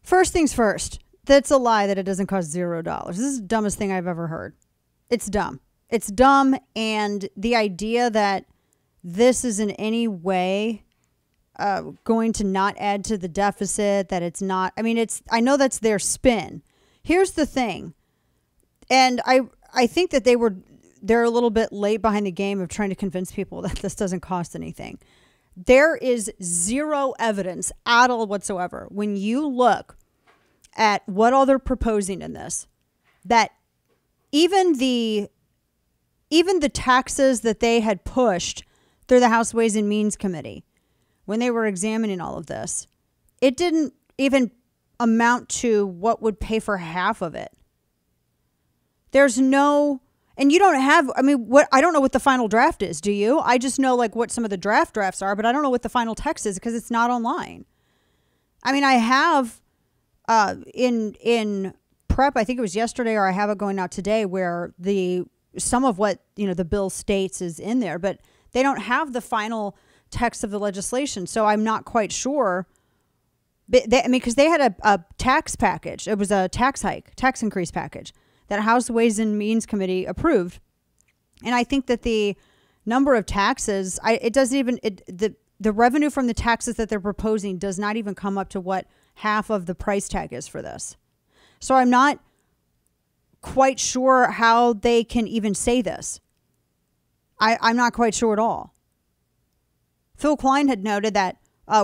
First things first, that's a lie that it doesn't cost $0. This is the dumbest thing I've ever heard. It's dumb. It's dumb, and the idea that this is in any way going to not add to the deficit, that it's not, I mean, I know that's their spin. Here's the thing, and I think that they're a little bit late behind the game of trying to convince people that this doesn't cost anything. There is zero evidence at all whatsoever when you look at what all they're proposing in this, that even the taxes that they had pushed through the House Ways and Means Committee when they were examining all of this, it didn't even amount to what would pay for half of it. There's no, and you don't have, I mean, I don't know what the final draft is. Do you? I just know like what some of the drafts are, but I don't know what the final text is because it's not online. I mean, I have in prep, I think it was yesterday or I have it going out today, where some of what, the bill states is in there, but they don't have the final text of the legislation. So I'm not quite sure. Because they had a tax package. It was a tax increase package that House Ways and Means Committee approved. And I think that the number of taxes, the revenue from the taxes that they're proposing does not even come up to what half of the price tag is for this. So I'm not quite sure how they can even say this. I'm not quite sure at all. Phil Klein had noted that,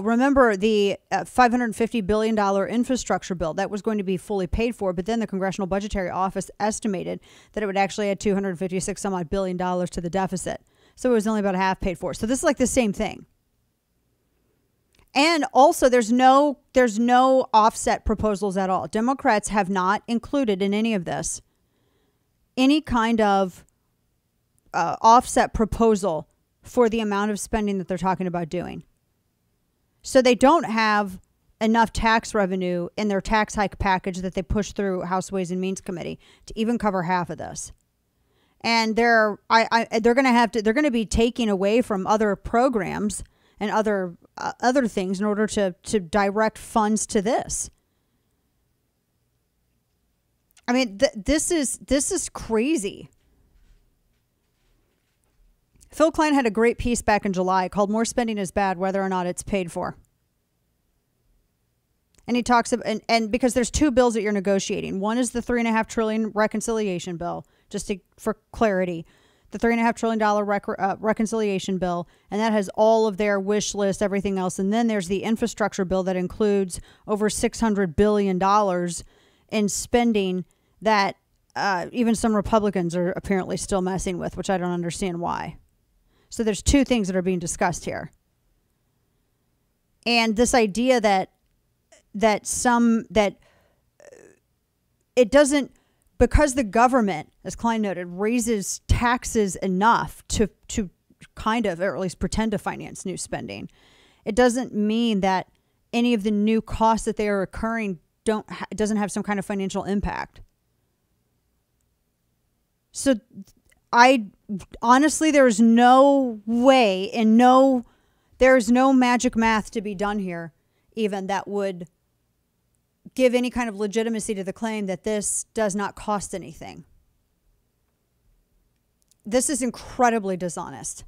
remember the $550 billion infrastructure bill that was going to be fully paid for, but then the Congressional Budgetary Office estimated that it would actually add $256 some odd billion to the deficit. So it was only about half paid for. So this is like the same thing. And also there's no offset proposals at all. Democrats have not included in any of this any kind of offset proposal for the amount of spending that they're talking about doing. So they don't have enough tax revenue in their tax hike package that they pushed through House Ways and Means Committee to even cover half of this. And they're going to be taking away from other programs and other things in order to direct funds to this. I mean, this is crazy. Phil Klein had a great piece back in July called "More Spending is Bad, Whether or Not It's Paid For." And he talks about, and because there's two bills that you're negotiating. One is the $3.5 trillion reconciliation bill, for clarity, the $3.5 trillion reconciliation bill, and that has all of their wish list, everything else. And then there's the infrastructure bill that includes over $600 billion in spending that even some Republicans are apparently still messing with, which I don't understand why. So there's two things that are being discussed here. And this idea that it doesn't, because the government, as Klein noted, raises taxes enough to kind of, or at least pretend to finance new spending, it doesn't mean that any of the new costs that they are incurring doesn't have some kind of financial impact. So honestly, there's no way and there's no magic math to be done here, even that would give any kind of legitimacy to the claim that this does not cost anything. This is incredibly dishonest.